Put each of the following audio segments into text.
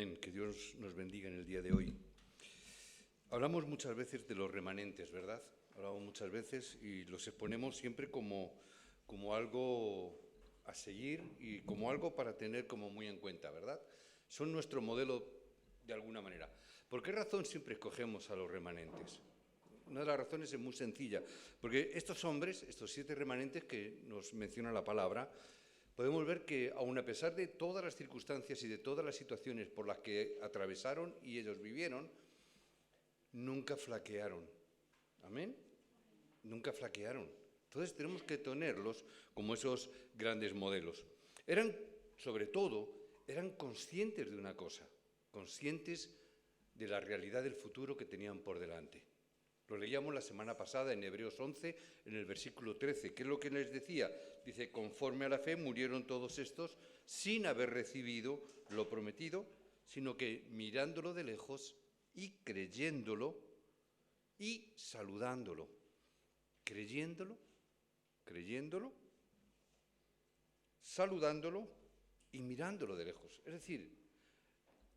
Amén. Que Dios nos bendiga en el día de hoy. Hablamos muchas veces de los remanentes, ¿verdad? Hablamos muchas veces y los exponemos siempre como algo a seguir y como algo para tener como muy en cuenta, ¿verdad? Son nuestro modelo de alguna manera. ¿Por qué razón siempre escogemos a los remanentes? Una de las razones es muy sencilla, porque estos hombres, estos 7 remanentes que nos menciona la palabra, podemos ver que, aun a pesar de todas las circunstancias y de todas las situaciones por las que atravesaron y ellos vivieron, nunca flaquearon. ¿Amén? Nunca flaquearon. Entonces tenemos que tenerlos como esos grandes modelos. Sobre todo, eran conscientes de una cosa, conscientes de la realidad del futuro que tenían por delante. Lo leíamos la semana pasada en Hebreos 11, en el versículo 13. ¿Qué es lo que les decía? Dice, conforme a la fe murieron todos estos sin haber recibido lo prometido, sino que mirándolo de lejos y creyéndolo y saludándolo. Creyéndolo, saludándolo y mirándolo de lejos. Es decir,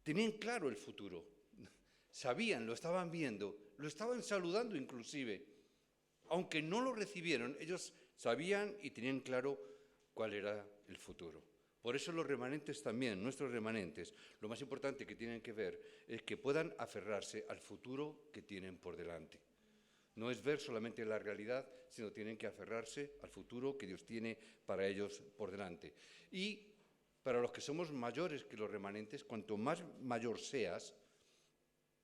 tenían claro el futuro. Sabían, lo estaban viendo, lo estaban saludando inclusive. Aunque no lo recibieron, ellos sabían y tenían claro cuál era el futuro. Por eso los remanentes también, nuestros remanentes, lo más importante que tienen que ver es que puedan aferrarse al futuro que tienen por delante. No es ver solamente la realidad, sino tienen que aferrarse al futuro que Dios tiene para ellos por delante. Y para los que somos mayores que los remanentes, cuanto más mayor seas,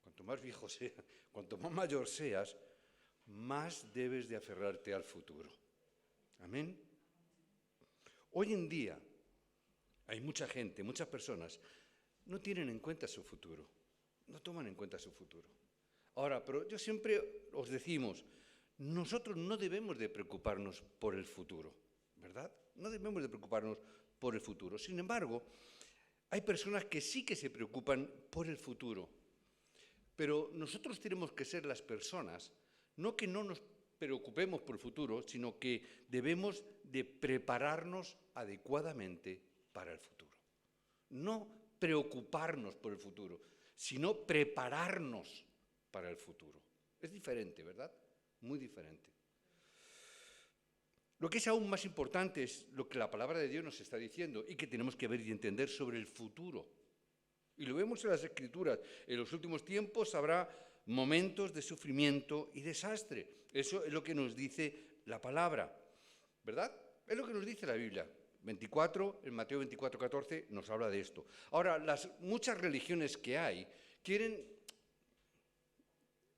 cuanto más viejo seas, cuanto más mayor seas, más debes de aferrarte al futuro. Amén. Hoy en día hay mucha gente, muchas personas, no tienen en cuenta su futuro, no toman en cuenta su futuro. Ahora, pero yo siempre os decimos, nosotros no debemos de preocuparnos por el futuro, ¿verdad? No debemos de preocuparnos por el futuro. Sin embargo, hay personas que sí que se preocupan por el futuro. Pero nosotros tenemos que ser las personas, no que no nos preocupemos por el futuro, sino que debemos de prepararnos adecuadamente para el futuro. No preocuparnos por el futuro, sino prepararnos para el futuro. Es diferente, ¿verdad? Muy diferente. Lo que es aún más importante es lo que la palabra de Dios nos está diciendo y que tenemos que ver y entender sobre el futuro. Y lo vemos en las Escrituras. En los últimos tiempos habrá momentos de sufrimiento y desastre. Eso es lo que nos dice la palabra, ¿verdad? Es lo que nos dice la Biblia. En Mateo 24, 14 nos habla de esto. Ahora, las muchas religiones que hay quieren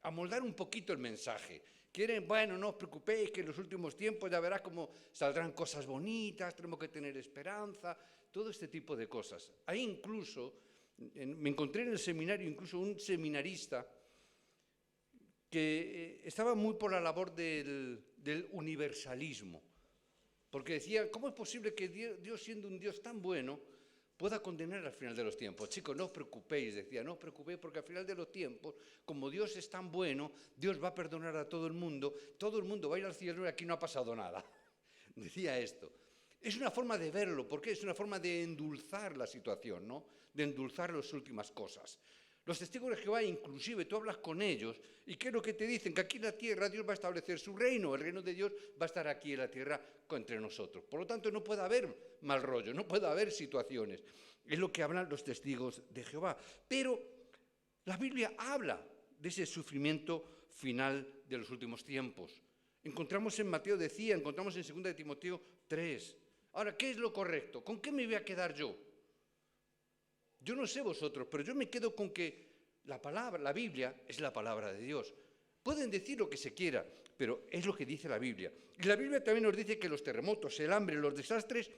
amoldar un poquito el mensaje. Quieren, bueno, no os preocupéis que en los últimos tiempos ya verás cómo saldrán cosas bonitas, tenemos que tener esperanza, todo este tipo de cosas. Hay incluso, me encontré en el seminario incluso un seminarista que estaba muy por la labor del universalismo, porque decía, ¿cómo es posible que Dios, siendo un Dios tan bueno, pueda condenar al final de los tiempos? Chicos, no os preocupéis, decía, no os preocupéis porque al final de los tiempos, como Dios es tan bueno, Dios va a perdonar a todo el mundo va a ir al cielo y aquí no ha pasado nada. Decía esto. Es una forma de verlo, porque es una forma de endulzar la situación, ¿no? De endulzar las últimas cosas. Los testigos de Jehová, inclusive, tú hablas con ellos, ¿y qué es lo que te dicen? Que aquí en la tierra Dios va a establecer su reino, el reino de Dios va a estar aquí en la tierra entre nosotros. Por lo tanto, no puede haber mal rollo, no puede haber situaciones. Es lo que hablan los testigos de Jehová. Pero la Biblia habla de ese sufrimiento final de los últimos tiempos. Encontramos en Mateo encontramos en 2 de Timoteo 3. Ahora, ¿qué es lo correcto? ¿Con qué me voy a quedar yo? Yo no sé vosotros, pero yo me quedo con que la Biblia es la palabra de Dios. Pueden decir lo que se quiera, pero es lo que dice la Biblia. Y la Biblia también nos dice que los terremotos, el hambre, los desastres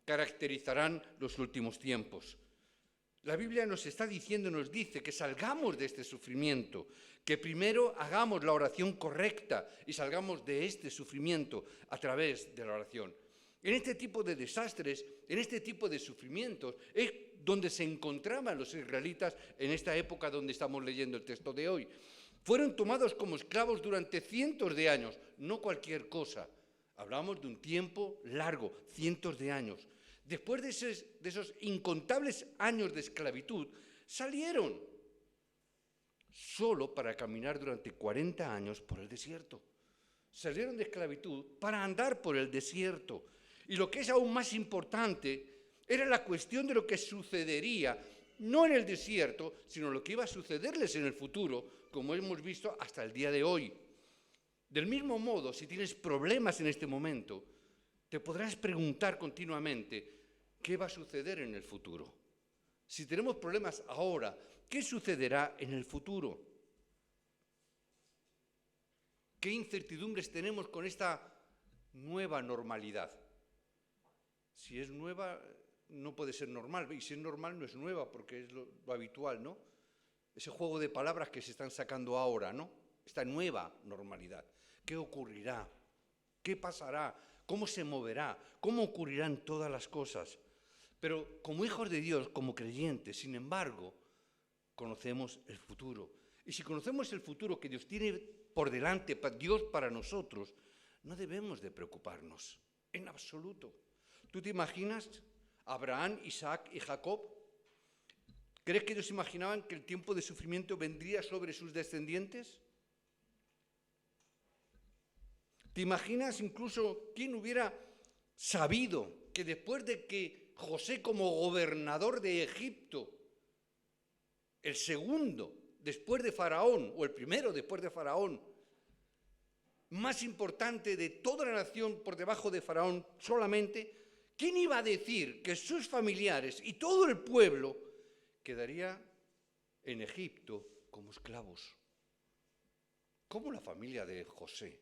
caracterizarán los últimos tiempos. La Biblia nos está diciendo, nos dice que salgamos de este sufrimiento, que primero hagamos la oración correcta y salgamos de este sufrimiento a través de la oración. En este tipo de desastres, en este tipo de sufrimientos, es donde se encontraban los israelitas en esta época donde estamos leyendo el texto de hoy. Fueron tomados como esclavos durante cientos de años, no cualquier cosa. Hablamos de un tiempo largo, cientos de años. Después de esos incontables años de esclavitud, salieron solo para caminar durante 40 años por el desierto. Salieron de esclavitud para andar por el desierto. Y lo que es aún más importante era la cuestión de lo que sucedería, no en el desierto, sino lo que iba a sucederles en el futuro, como hemos visto hasta el día de hoy. Del mismo modo, si tienes problemas en este momento, te podrás preguntar continuamente, ¿qué va a suceder en el futuro? Si tenemos problemas ahora, ¿qué sucederá en el futuro? ¿Qué incertidumbres tenemos con esta nueva normalidad? Si es nueva, no puede ser normal, y si es normal no es nueva, porque es lo habitual, ¿no? Ese juego de palabras que se están sacando ahora, ¿no? Esta nueva normalidad. ¿Qué ocurrirá? ¿Qué pasará? ¿Cómo se moverá? ¿Cómo ocurrirán todas las cosas? Pero como hijos de Dios, como creyentes, sin embargo, conocemos el futuro. Y si conocemos el futuro que Dios tiene por delante, Dios para nosotros, no debemos de preocuparnos, en absoluto. ¿Tú te imaginas Abraham, Isaac y Jacob? ¿Crees que ellos imaginaban que el tiempo de sufrimiento vendría sobre sus descendientes? ¿Te imaginas incluso quién hubiera sabido que después de que José como gobernador de Egipto, el segundo después de Faraón, o el primero después de Faraón, más importante de toda la nación por debajo de Faraón solamente, ¿quién iba a decir que sus familiares y todo el pueblo quedaría en Egipto como esclavos? ¿Cómo la familia de José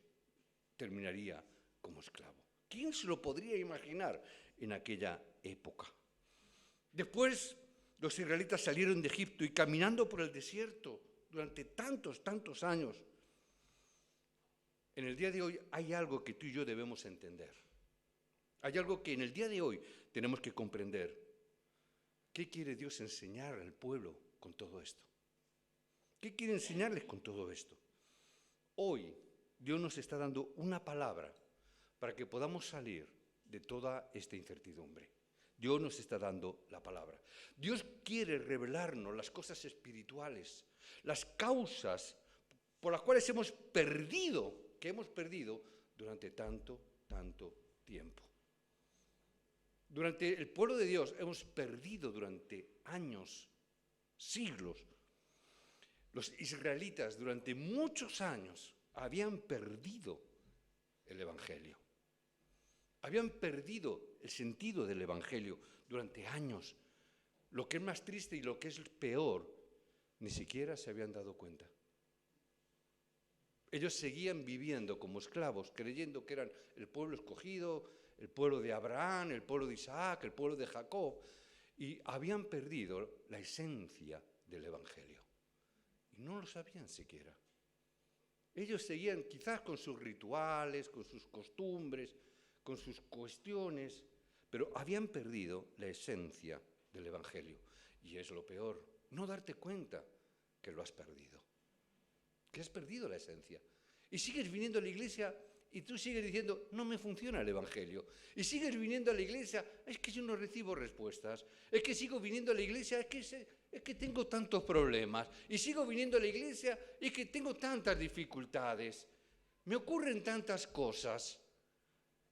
terminaría como esclavo? ¿Quién se lo podría imaginar en aquella época? Después los israelitas salieron de Egipto y caminando por el desierto durante tantos años. En el día de hoy hay algo que tú y yo debemos entender. Hay algo que en el día de hoy tenemos que comprender. ¿Qué quiere Dios enseñar al pueblo con todo esto? ¿Qué quiere enseñarles con todo esto? Hoy Dios nos está dando una palabra para que podamos salir de toda esta incertidumbre. Dios nos está dando la palabra. Dios quiere revelarnos las cosas espirituales, las causas por las cuales hemos perdido durante tanto tiempo. Durante el pueblo de Dios hemos perdido durante años, siglos. Los israelitas durante muchos años habían perdido el Evangelio. Habían perdido el sentido del Evangelio durante años. Lo que es más triste y lo que es peor, ni siquiera se habían dado cuenta. Ellos seguían viviendo como esclavos, creyendo que eran el pueblo escogido, el pueblo de Abraham, el pueblo de Isaac, el pueblo de Jacob, y habían perdido la esencia del Evangelio. Y no lo sabían siquiera. Ellos seguían quizás con sus rituales, con sus costumbres, con sus cuestiones, pero habían perdido la esencia del Evangelio. Y es lo peor, no darte cuenta que lo has perdido, que has perdido la esencia. Y sigues viniendo a la iglesia y tú sigues diciendo, no me funciona el Evangelio. Y sigues viniendo a la iglesia, es que yo no recibo respuestas. Es que sigo viniendo a la iglesia, es que tengo tantos problemas. Y sigo viniendo a la iglesia, es que tengo tantas dificultades. Me ocurren tantas cosas.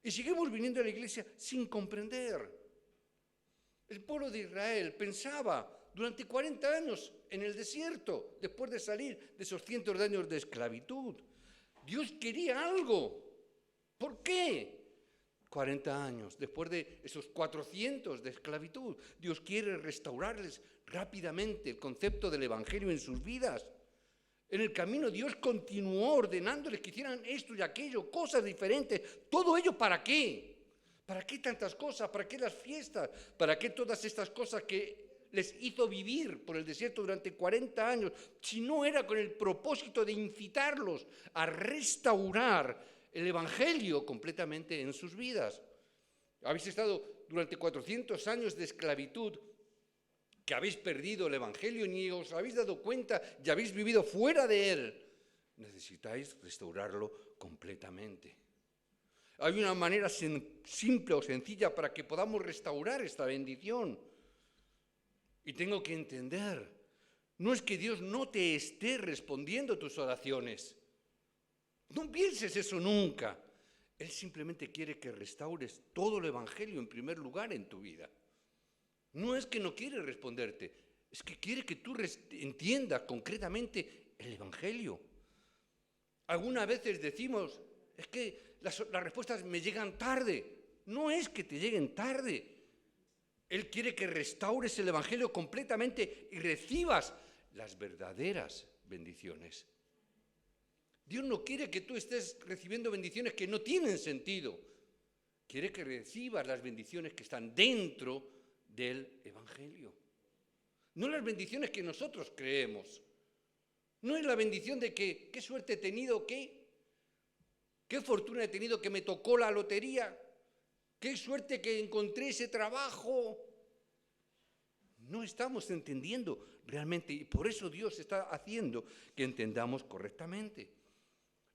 Y seguimos viniendo a la iglesia sin comprender. El pueblo de Israel pensaba durante 40 años en el desierto, después de salir de esos cientos de años de esclavitud. Dios quería algo. ¿Por qué? 40 años, después de esos 400 de esclavitud, Dios quiere restaurarles rápidamente el concepto del Evangelio en sus vidas. En el camino Dios continuó ordenándoles que hicieran esto y aquello, cosas diferentes. ¿Todo ello para qué? ¿Para qué tantas cosas? ¿Para qué las fiestas? ¿Para qué todas estas cosas que les hizo vivir por el desierto durante 40 años? Si no era con el propósito de incitarlos a restaurar el Evangelio completamente en sus vidas. Habéis estado durante 400 años de esclavitud, que habéis perdido el Evangelio, ni os habéis dado cuenta y habéis vivido fuera de él. Necesitáis restaurarlo completamente. Hay una manera simple o sencilla para que podamos restaurar esta bendición. Y tengo que entender No es que Dios no te esté respondiendo tus oraciones. No pienses eso nunca. Él simplemente quiere que restaures todo el Evangelio en primer lugar en tu vida. No es que no quiere responderte, es que quiere que tú entiendas concretamente el Evangelio. Algunas veces decimos, es que las respuestas me llegan tarde. No es que te lleguen tarde. Él quiere que restaures el Evangelio completamente y recibas las verdaderas bendiciones. Dios no quiere que tú estés recibiendo bendiciones que no tienen sentido. Quiere que recibas las bendiciones que están dentro del Evangelio. No las bendiciones que nosotros creemos. No es la bendición de que, qué suerte he tenido, qué fortuna he tenido que me tocó la lotería, qué suerte que encontré ese trabajo. No estamos entendiendo realmente y por eso Dios está haciendo que entendamos correctamente.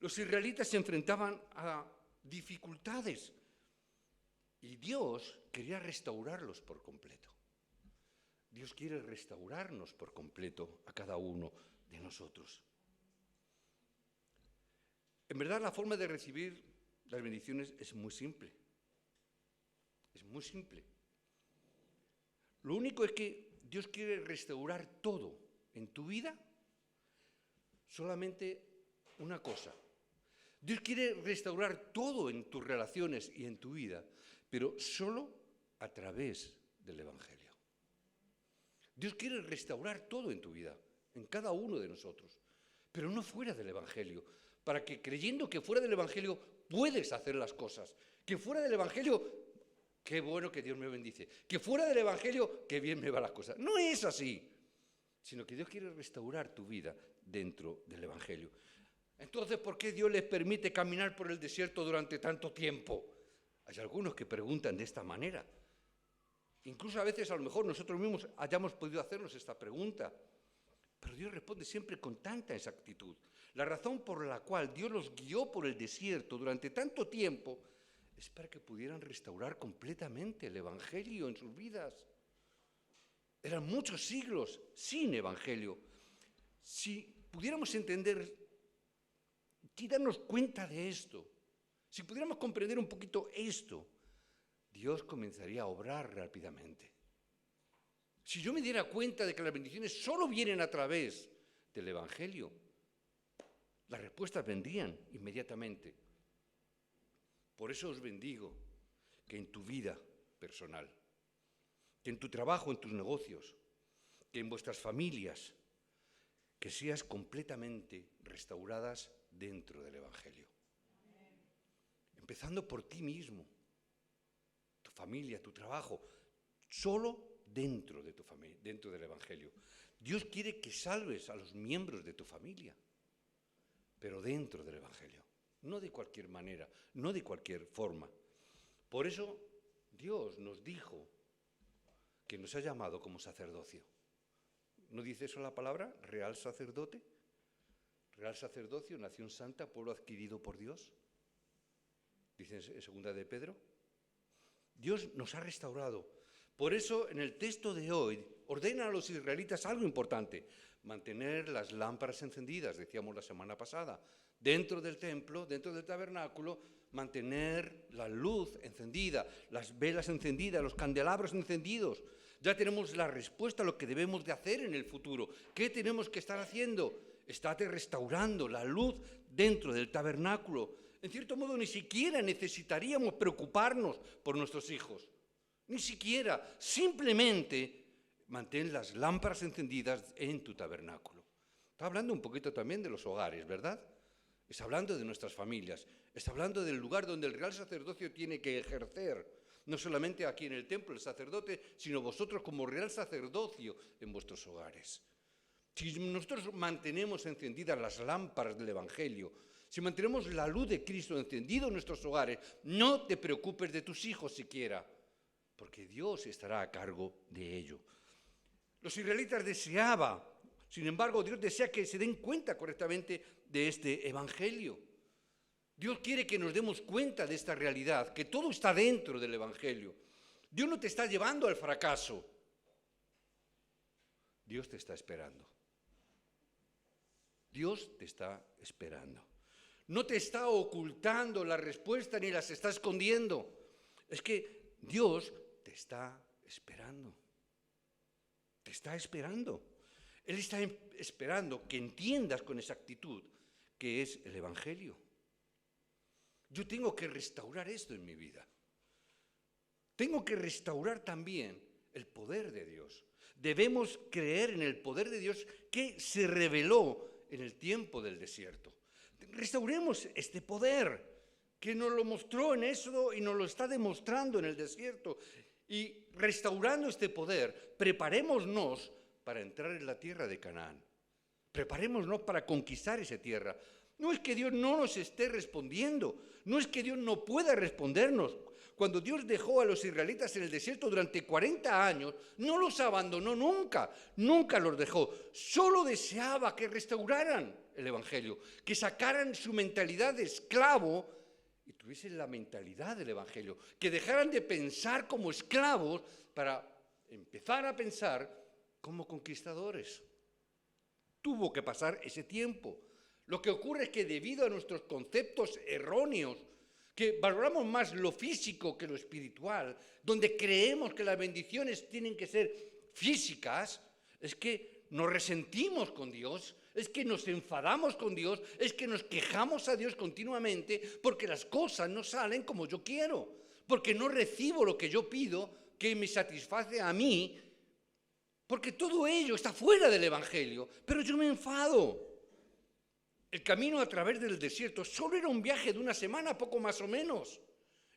Los israelitas se enfrentaban a dificultades y Dios quería restaurarlos por completo. Dios quiere restaurarnos por completo a cada uno de nosotros. En verdad, la forma de recibir las bendiciones es muy simple. Es muy simple. Lo único es que Dios quiere restaurar todo en tu vida, solamente una cosa. Dios quiere restaurar todo en tus relaciones y en tu vida, pero solo a través del Evangelio. Dios quiere restaurar todo en tu vida, en cada uno de nosotros, pero no fuera del Evangelio, para que creyendo que fuera del Evangelio puedes hacer las cosas, que fuera del Evangelio, qué bueno que Dios me bendice, que fuera del Evangelio, qué bien me van las cosas. No es así, sino que Dios quiere restaurar tu vida dentro del Evangelio. Entonces, ¿por qué Dios les permite caminar por el desierto durante tanto tiempo? Hay algunos que preguntan de esta manera. Incluso a veces a lo mejor nosotros mismos hayamos podido hacernos esta pregunta. Pero Dios responde siempre con tanta exactitud. La razón por la cual Dios los guió por el desierto durante tanto tiempo es para que pudieran restaurar completamente el Evangelio en sus vidas. Eran muchos siglos sin Evangelio. Si pudiéramos entender y darnos cuenta de esto, si pudiéramos comprender un poquito esto, Dios comenzaría a obrar rápidamente. Si yo me diera cuenta de que las bendiciones solo vienen a través del Evangelio, las respuestas vendrían inmediatamente. Por eso os bendigo que en tu vida personal, que en tu trabajo, en tus negocios, que en vuestras familias, que seas completamente restauradas dentro del Evangelio. Empezando por ti mismo, tu familia, tu trabajo, solo dentro de tu familia, dentro del Evangelio. Dios quiere que salves a los miembros de tu familia, pero dentro del Evangelio, no de cualquier manera, no de cualquier forma. Por eso Dios nos dijo que nos ha llamado como sacerdocio. ¿No dice eso la palabra? Real sacerdote, real sacerdocio, nación santa, pueblo adquirido por Dios. Dice en segunda de Pedro. Dios nos ha restaurado. Por eso, en el texto de hoy, ordena a los israelitas algo importante: mantener las lámparas encendidas, decíamos la semana pasada, dentro del templo, dentro del tabernáculo, mantener la luz encendida, las velas encendidas, los candelabros encendidos. Ya tenemos la respuesta a lo que debemos de hacer en el futuro. ¿Qué tenemos que estar haciendo? Estate restaurando la luz dentro del tabernáculo. En cierto modo, ni siquiera necesitaríamos preocuparnos por nuestros hijos. Ni siquiera. Simplemente mantén las lámparas encendidas en tu tabernáculo. Está hablando un poquito también de los hogares, ¿verdad? Está hablando de nuestras familias. Está hablando del lugar donde el real sacerdocio tiene que ejercer. No solamente aquí en el templo el sacerdote, sino vosotros como real sacerdocio en vuestros hogares. Si nosotros mantenemos encendidas las lámparas del Evangelio, si mantenemos la luz de Cristo encendida en nuestros hogares, no te preocupes de tus hijos siquiera, porque Dios estará a cargo de ello. Los israelitas deseaban, sin embargo, Dios desea que se den cuenta correctamente de este Evangelio. Dios quiere que nos demos cuenta de esta realidad, que todo está dentro del Evangelio. Dios no te está llevando al fracaso. Dios te está esperando. Dios te está esperando. No te está ocultando la respuesta ni las está escondiendo. Es que Dios te está esperando. Te está esperando. Él está esperando que entiendas con exactitud qué es el Evangelio. Yo tengo que restaurar esto en mi vida. Tengo que restaurar también el poder de Dios. Debemos creer en el poder de Dios que se reveló en el tiempo del desierto. Restauremos este poder que nos lo mostró en Éxodo y nos lo está demostrando en el desierto. Y restaurando este poder, preparémonos para entrar en la tierra de Canaán. Preparémonos para conquistar esa tierra. No es que Dios no nos esté respondiendo, no es que Dios no pueda respondernos. Cuando Dios dejó a los israelitas en el desierto durante 40 años, no los abandonó nunca, nunca los dejó. Solo deseaba que restauraran el Evangelio, que sacaran su mentalidad de esclavo y tuviesen la mentalidad del Evangelio, que dejaran de pensar como esclavos para empezar a pensar como conquistadores. Tuvo que pasar ese tiempo. Lo que ocurre es que debido a nuestros conceptos erróneos, que valoramos más lo físico que lo espiritual, donde creemos que las bendiciones tienen que ser físicas, es que nos resentimos con Dios, es que nos enfadamos con Dios, es que nos quejamos a Dios continuamente porque las cosas no salen como yo quiero, porque no recibo lo que yo pido que me satisface a mí, porque todo ello está fuera del Evangelio, pero yo me enfado. El camino a través del desierto solo era un viaje de una semana, poco más o menos.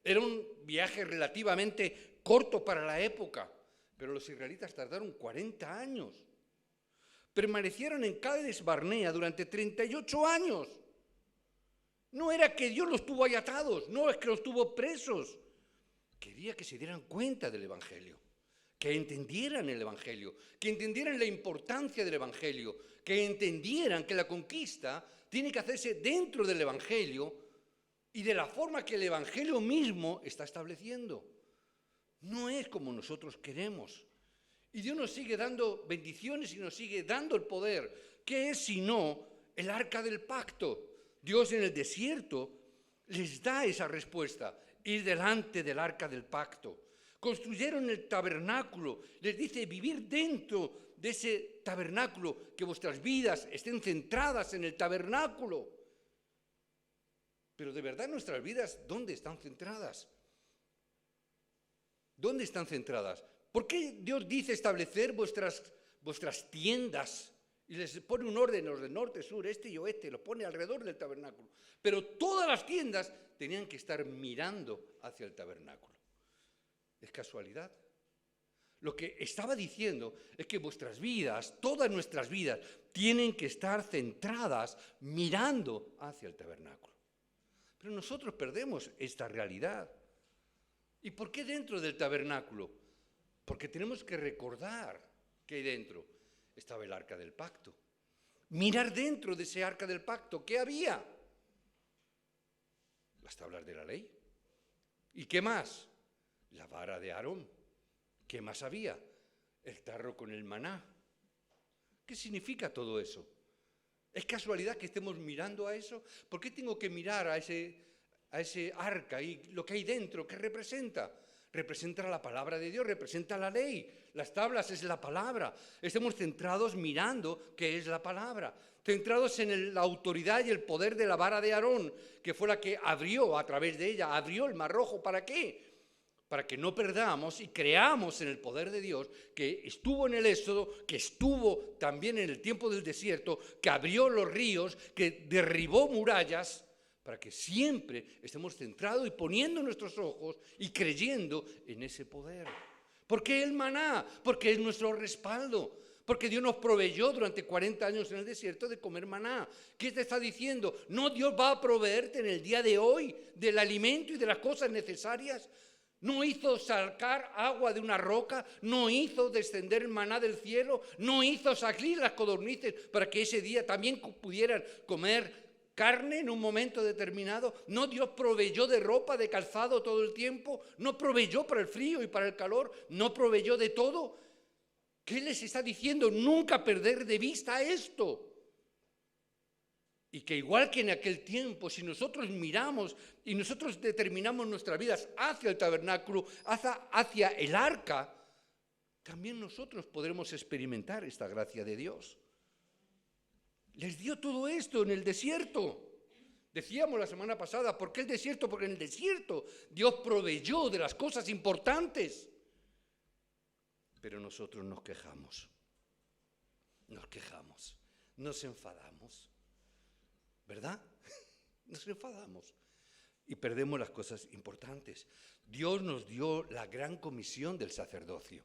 Era un viaje relativamente corto para la época, pero los israelitas tardaron 40 años. Permanecieron en Cades Barnea durante 38 años. No era que Dios los tuvo ahí atados, no es que los tuvo presos. Quería que se dieran cuenta del Evangelio, que entendieran el Evangelio, que entendieran la importancia del Evangelio, que entendieran que la conquista tiene que hacerse dentro del Evangelio y de la forma que el Evangelio mismo está estableciendo. No es como nosotros queremos. Y Dios nos sigue dando bendiciones y nos sigue dando el poder. ¿Qué es sino el arca del pacto? Dios en el desierto les da esa respuesta, ir delante del arca del pacto. Construyeron el tabernáculo, les dice vivir dentro de ese tabernáculo, que vuestras vidas estén centradas en el tabernáculo. Pero de verdad nuestras vidas, ¿dónde están centradas? ¿Dónde están centradas? ¿Por qué Dios dice establecer vuestras tiendas? Y les pone un orden, los del norte, sur, este y oeste, los pone alrededor del tabernáculo. Pero todas las tiendas tenían que estar mirando hacia el tabernáculo. ¿Es casualidad? Lo que estaba diciendo es que vuestras vidas, todas nuestras vidas, tienen que estar centradas mirando hacia el tabernáculo. Pero nosotros perdemos esta realidad. ¿Y por qué dentro del tabernáculo? Porque tenemos que recordar que ahí dentro estaba el arca del pacto. Mirar dentro de ese arca del pacto, ¿qué había? Las tablas de la ley. ¿Y qué más? La vara de Aarón. ¿Qué más había? El tarro con el maná. ¿Qué significa todo eso? ¿Es casualidad que estemos mirando a eso? ¿Por qué tengo que mirar a ese arca y lo que hay dentro? ¿Qué representa? Representa la palabra de Dios, representa la ley. Las tablas es la palabra. Estemos centrados mirando qué es la palabra. Centrados en la autoridad y el poder de la vara de Aarón, que fue la que abrió a través de ella, abrió el Mar Rojo. ¿Para qué? Para que no perdamos y creamos en el poder de Dios, que estuvo en el Éxodo, que estuvo también en el tiempo del desierto, que abrió los ríos, que derribó murallas, para que siempre estemos centrados y poniendo nuestros ojos y creyendo en ese poder. ¿Por qué el maná? Porque es nuestro respaldo. Porque Dios nos proveyó durante 40 años en el desierto de comer maná. ¿Qué te está diciendo? No, Dios va a proveerte en el día de hoy del alimento y de las cosas necesarias. No hizo sacar agua de una roca, no hizo descender el maná del cielo, no hizo salir las codornices para que ese día también pudieran comer carne en un momento determinado. No, Dios proveyó de ropa, de calzado todo el tiempo, no proveyó para el frío y para el calor, no proveyó de todo. ¿Qué les está diciendo? Nunca perder de vista esto. Y que igual que en aquel tiempo, si nosotros miramos y nosotros determinamos nuestras vidas hacia el tabernáculo, hacia el arca, también nosotros podremos experimentar esta gracia de Dios. Les dio todo esto en el desierto. Decíamos la semana pasada, ¿por qué el desierto? Porque en el desierto Dios proveyó de las cosas importantes. Pero nosotros nos quejamos, nos enfadamos, ¿verdad? Nos enfadamos y perdemos las cosas importantes. Dios nos dio la gran comisión del sacerdocio.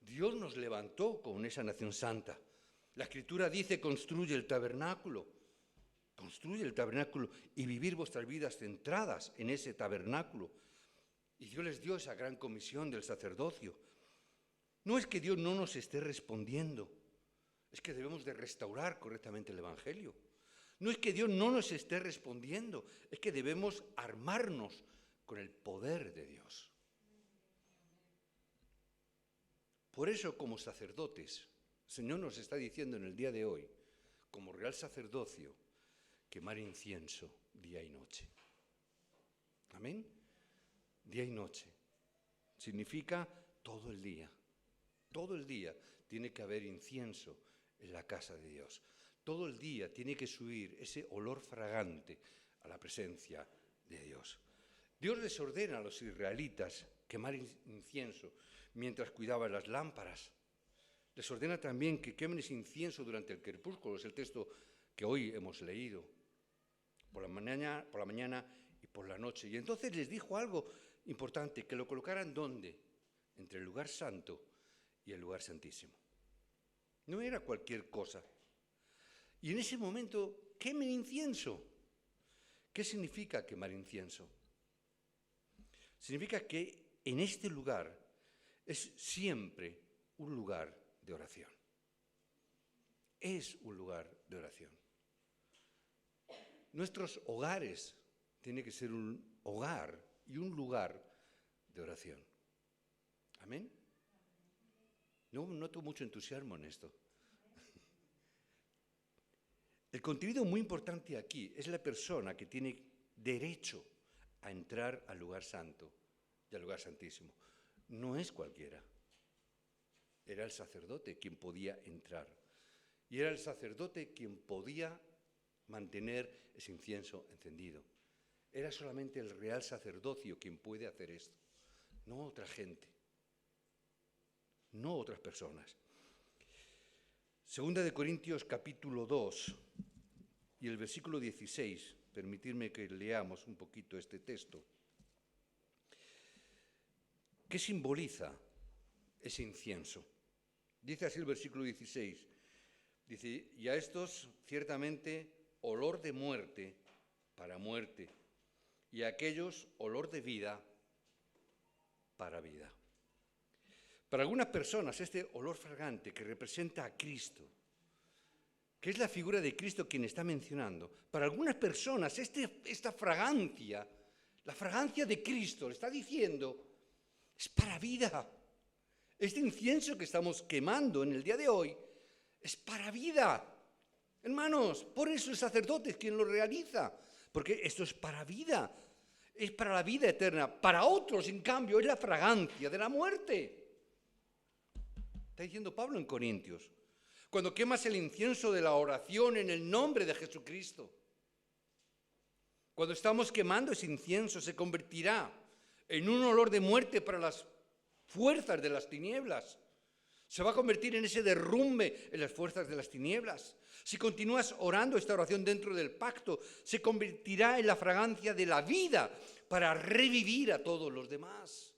Dios nos levantó con esa nación santa. La Escritura dice, construye el tabernáculo y vivir vuestras vidas centradas en ese tabernáculo. Y Dios les dio esa gran comisión del sacerdocio. No es que Dios no nos esté respondiendo, es que debemos de restaurar correctamente el Evangelio. No es que Dios no nos esté respondiendo, es que debemos armarnos con el poder de Dios. Por eso, como sacerdotes, el Señor nos está diciendo en el día de hoy, como real sacerdocio, quemar incienso día y noche. ¿Amén? Día y noche. Significa todo el día. Todo el día tiene que haber incienso en la casa de Dios. Todo el día tiene que subir ese olor fragante a la presencia de Dios. Dios les ordena a los israelitas quemar incienso mientras cuidaban las lámparas. Les ordena también que quemen ese incienso durante el crepúsculo, es el texto que hoy hemos leído, por la mañana y por la noche. Y entonces les dijo algo importante, que lo colocaran ¿dónde? Entre el lugar santo y el lugar santísimo. No era cualquier cosa. Y en ese momento, quemen incienso. ¿Qué significa quemar incienso? Significa que en este lugar es siempre un lugar de oración. Es un lugar de oración. Nuestros hogares tienen que ser un hogar y un lugar de oración. ¿Amén? No noto mucho entusiasmo en esto. El contenido muy importante aquí es la persona que tiene derecho a entrar al lugar santo y al lugar santísimo. No es cualquiera. Era el sacerdote quien podía entrar. Y era el sacerdote quien podía mantener ese incienso encendido. Era solamente el real sacerdocio quien puede hacer esto, no otra gente, no otras personas. Segunda de Corintios capítulo 2 y el versículo 16, permitidme que leamos un poquito este texto. ¿Qué simboliza ese incienso? Dice así el versículo 16, dice, y a estos ciertamente olor de muerte para muerte, y a aquellos olor de vida para vida. Para algunas personas este olor fragante que representa a Cristo, que es la figura de Cristo quien está mencionando, para algunas personas esta fragancia, la fragancia de Cristo, le está diciendo, es para vida. Este incienso que estamos quemando en el día de hoy es para vida. Hermanos, por eso el sacerdote es quien lo realiza, porque esto es para vida, es para la vida eterna. Para otros, en cambio, es la fragancia de la muerte. Está diciendo Pablo en Corintios, cuando quemas el incienso de la oración en el nombre de Jesucristo, cuando estamos quemando ese incienso se convertirá en un olor de muerte para las fuerzas de las tinieblas. Se va a convertir en ese derrumbe en las fuerzas de las tinieblas. Si continúas orando esta oración dentro del pacto, se convertirá en la fragancia de la vida para revivir a todos los demás,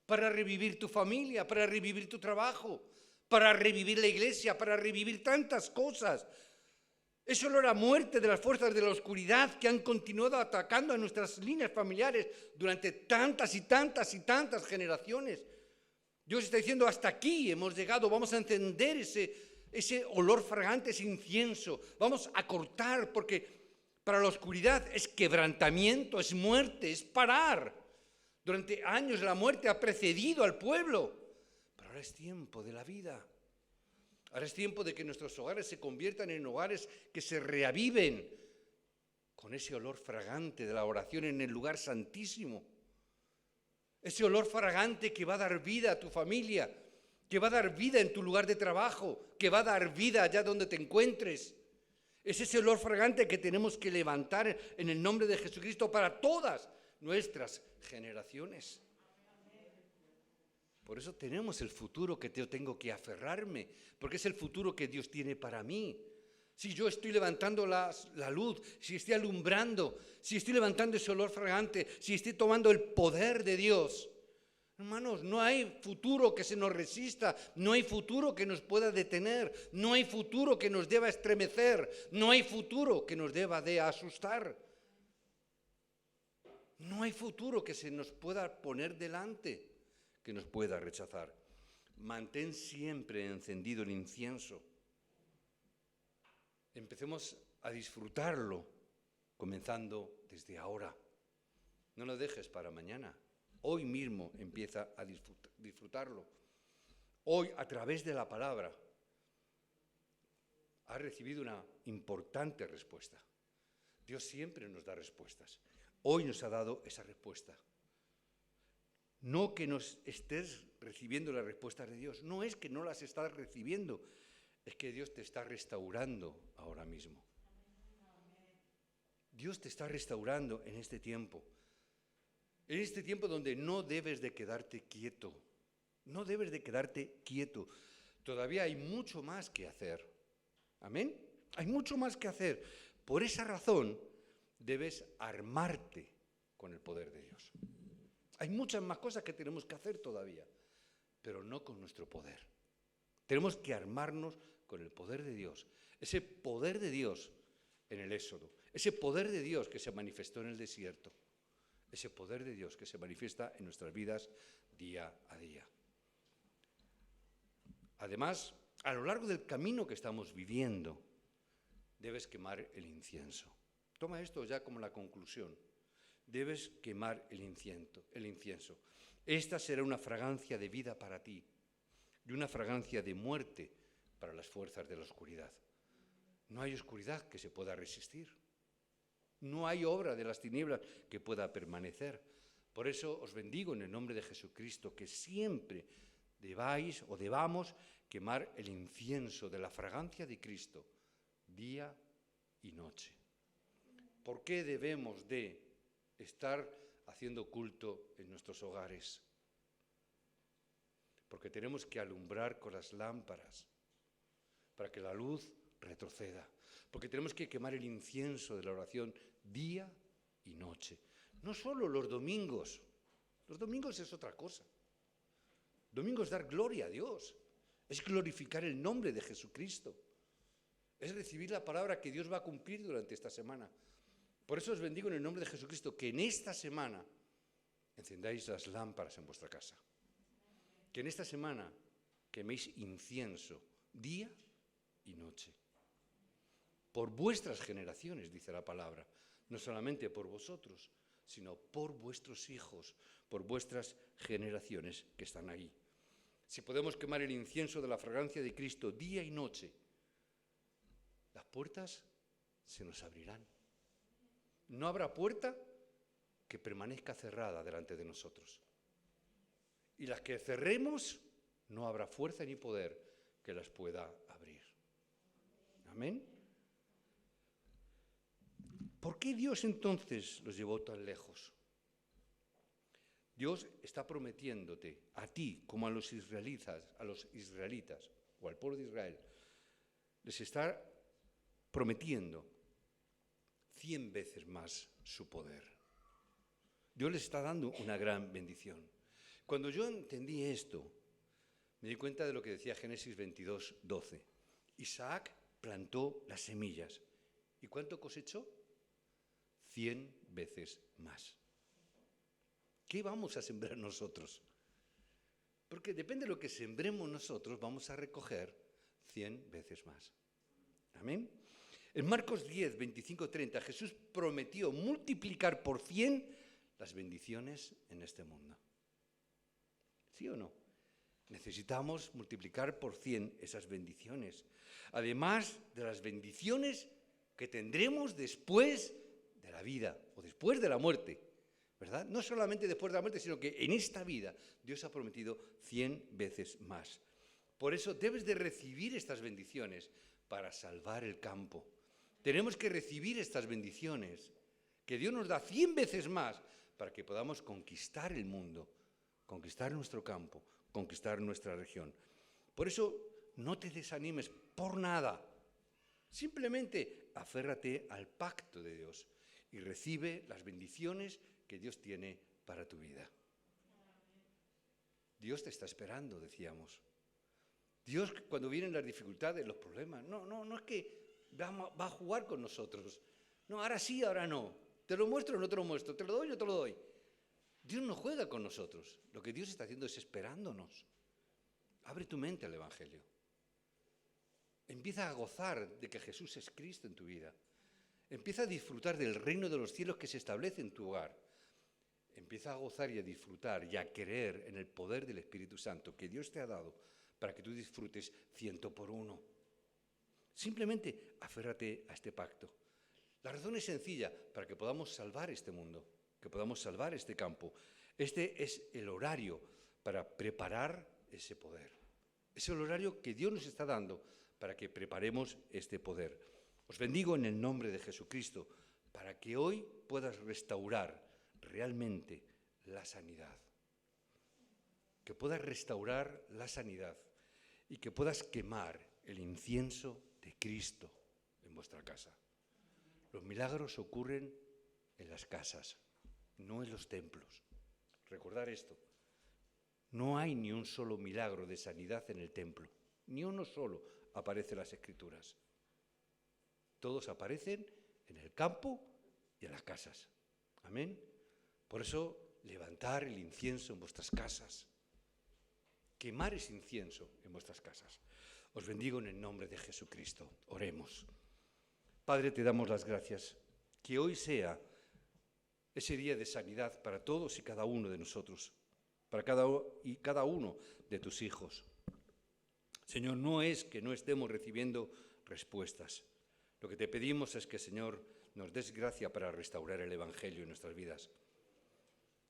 para revivir tu familia, para revivir tu trabajo, para revivir la iglesia, para revivir tantas cosas. Es solo la muerte de las fuerzas de la oscuridad que han continuado atacando a nuestras líneas familiares durante tantas y tantas y tantas generaciones. Dios está diciendo, hasta aquí hemos llegado, vamos a encender ese olor fragante, ese incienso. Vamos a cortar, porque para la oscuridad es quebrantamiento, es muerte, es parar. Durante años la muerte ha precedido al pueblo, pero ahora es tiempo de la vida. Ahora es tiempo de que nuestros hogares se conviertan en hogares que se reaviven con ese olor fragante de la oración en el lugar santísimo. Ese olor fragante que va a dar vida a tu familia, que va a dar vida en tu lugar de trabajo, que va a dar vida allá donde te encuentres. Es ese olor fragante que tenemos que levantar en el nombre de Jesucristo para todas nuestras generaciones. Por eso tenemos el futuro que yo tengo que aferrarme, porque es el futuro que Dios tiene para mí. Si yo estoy levantando la luz, si estoy alumbrando, si estoy levantando ese olor fragante, si estoy tomando el poder de Dios, hermanos, no hay futuro que se nos resista, no hay futuro que nos pueda detener, no hay futuro que nos deba estremecer, no hay futuro que nos deba de asustar. No hay futuro que se nos pueda poner delante, que nos pueda rechazar. Mantén siempre encendido el incienso. Empecemos a disfrutarlo, comenzando desde ahora. No lo dejes para mañana. Hoy mismo empieza a disfrutarlo. Hoy, a través de la palabra, has recibido una importante respuesta. Dios siempre nos da respuestas. Hoy nos ha dado esa respuesta. No que nos estés recibiendo las respuestas de Dios, no es que no las estás recibiendo, es que Dios te está restaurando ahora mismo. Dios te está restaurando en este tiempo. En este tiempo donde no debes de quedarte quieto. No debes de quedarte quieto. Todavía hay mucho más que hacer. ¿Amén? Hay mucho más que hacer. Por esa razón debes armarte con el poder de Dios. Hay muchas más cosas que tenemos que hacer todavía, pero no con nuestro poder. Tenemos que armarnos con el poder de Dios. Ese poder de Dios en el Éxodo. Ese poder de Dios que se manifestó en el desierto. Ese poder de Dios que se manifiesta en nuestras vidas día a día. Además, a lo largo del camino que estamos viviendo, debes quemar el incienso. Toma esto ya como la conclusión. Debes quemar el incienso. Esta será una fragancia de vida para ti y una fragancia de muerte para las fuerzas de la oscuridad. No hay oscuridad que se pueda resistir. No hay obra de las tinieblas que pueda permanecer. Por eso os bendigo en el nombre de Jesucristo, que siempre debamos quemar el incienso de la fragancia de Cristo día y noche. ¿Por qué debemos de estar haciendo culto en nuestros hogares? Porque tenemos que alumbrar con las lámparas para que la luz retroceda. Porque tenemos que quemar el incienso de la oración día y noche. No solo los domingos. Los domingos es otra cosa. Domingo es dar gloria a Dios. Es glorificar el nombre de Jesucristo. Es recibir la palabra que Dios va a cumplir durante esta semana. Por eso os bendigo en el nombre de Jesucristo, que en esta semana encendáis las lámparas en vuestra casa. Que en esta semana queméis incienso día y noche. Por vuestras generaciones, dice la palabra. No solamente por vosotros, sino por vuestros hijos, por vuestras generaciones que están ahí. Si podemos quemar el incienso de la fragancia de Cristo día y noche, las puertas se nos abrirán. No habrá puerta que permanezca cerrada delante de nosotros. Y las que cerremos, no habrá fuerza ni poder que las pueda abrir. Amén. ¿Por qué Dios entonces los llevó tan lejos? Dios está prometiéndote a ti como a los israelitas o al pueblo de Israel, les está prometiendo 100 veces más su poder. Dios les está dando una gran bendición. Cuando yo entendí esto, me di cuenta de lo que decía Génesis 22, 12. Isaac plantó las semillas. ¿Y cuánto cosechó? 100 veces más. ¿Qué vamos a sembrar nosotros? Porque depende de lo que sembremos nosotros, vamos a recoger 100 veces más. Amén. En Marcos 10, 25, 30, Jesús prometió multiplicar por 100 las bendiciones en este mundo. ¿Sí o no? Necesitamos multiplicar por 100 esas bendiciones, además de las bendiciones que tendremos después de la vida o después de la muerte, ¿verdad? No solamente después de la muerte, sino que en esta vida Dios ha prometido 100 veces más. Por eso debes de recibir estas bendiciones para salvar el campo. Tenemos que recibir estas bendiciones que Dios nos da 100 veces más para que podamos conquistar el mundo, conquistar nuestro campo, conquistar nuestra región. Por eso no te desanimes por nada. Simplemente aférrate al pacto de Dios y recibe las bendiciones que Dios tiene para tu vida. Dios te está esperando, decíamos. Dios, cuando vienen las dificultades, los problemas, no es que va a jugar con nosotros. No, ahora sí, ahora no. Te lo muestro o no te lo muestro, te lo doy o no te lo doy. Dios no juega con nosotros. Lo que Dios está haciendo es esperándonos. Abre tu mente al Evangelio. Empieza a gozar de que Jesús es Cristo en tu vida. Empieza a disfrutar del reino de los cielos que se establece en tu hogar. Empieza a gozar y a disfrutar y a creer en el poder del Espíritu Santo que Dios te ha dado para que tú disfrutes 100%. Simplemente aférrate a este pacto. La razón es sencilla, para que podamos salvar este mundo, que podamos salvar este campo. Este es el horario para preparar ese poder. Es el horario que Dios nos está dando para que preparemos este poder. Os bendigo en el nombre de Jesucristo para que hoy puedas restaurar realmente la sanidad. Que puedas restaurar la sanidad y que puedas quemar el incienso de Cristo en vuestra casa. Los milagros ocurren en las casas, no en los templos. Recordar esto. No hay ni un solo milagro de sanidad en el templo. Ni uno solo aparece en las Escrituras. Todos aparecen en el campo y en las casas. Amén. Por eso, levantar el incienso en vuestras casas. Quemar ese incienso en vuestras casas. Os bendigo en el nombre de Jesucristo. Oremos. Padre, te damos las gracias. Que hoy sea ese día de sanidad para todos y cada uno de nosotros, para cada uno de tus hijos. Señor, no es que no estemos recibiendo respuestas. Lo que te pedimos es que, Señor, nos des gracia para restaurar el Evangelio en nuestras vidas.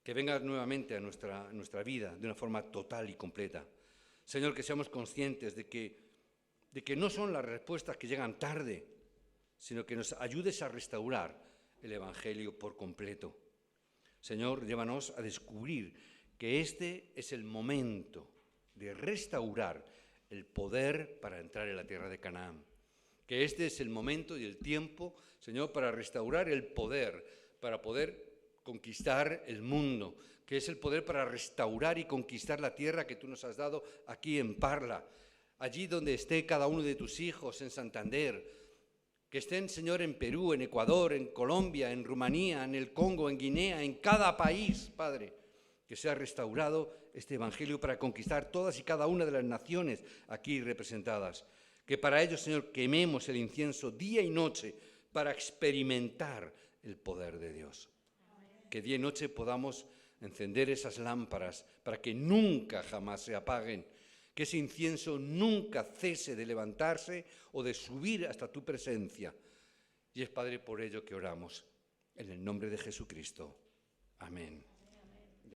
Que vengas nuevamente a nuestra vida de una forma total y completa. Señor, que seamos conscientes de que no son las respuestas que llegan tarde, sino que nos ayudes a restaurar el Evangelio por completo. Señor, llévanos a descubrir que este es el momento de restaurar el poder para entrar en la tierra de Canaán. Que este es el momento y el tiempo, Señor, para restaurar el poder, para poder conquistar el mundo, que es el poder para restaurar y conquistar la tierra que tú nos has dado aquí en Parla, allí donde esté cada uno de tus hijos, en Santander, que estén, Señor, en Perú, en Ecuador, en Colombia, en Rumanía, en el Congo, en Guinea, en cada país, Padre, que sea restaurado este Evangelio para conquistar todas y cada una de las naciones aquí representadas. Que para ello, Señor, quememos el incienso día y noche para experimentar el poder de Dios. Que día y noche podamos encender esas lámparas para que nunca jamás se apaguen, que ese incienso nunca cese de levantarse o de subir hasta tu presencia. Y es, Padre, por ello que oramos, en el nombre de Jesucristo. Amén.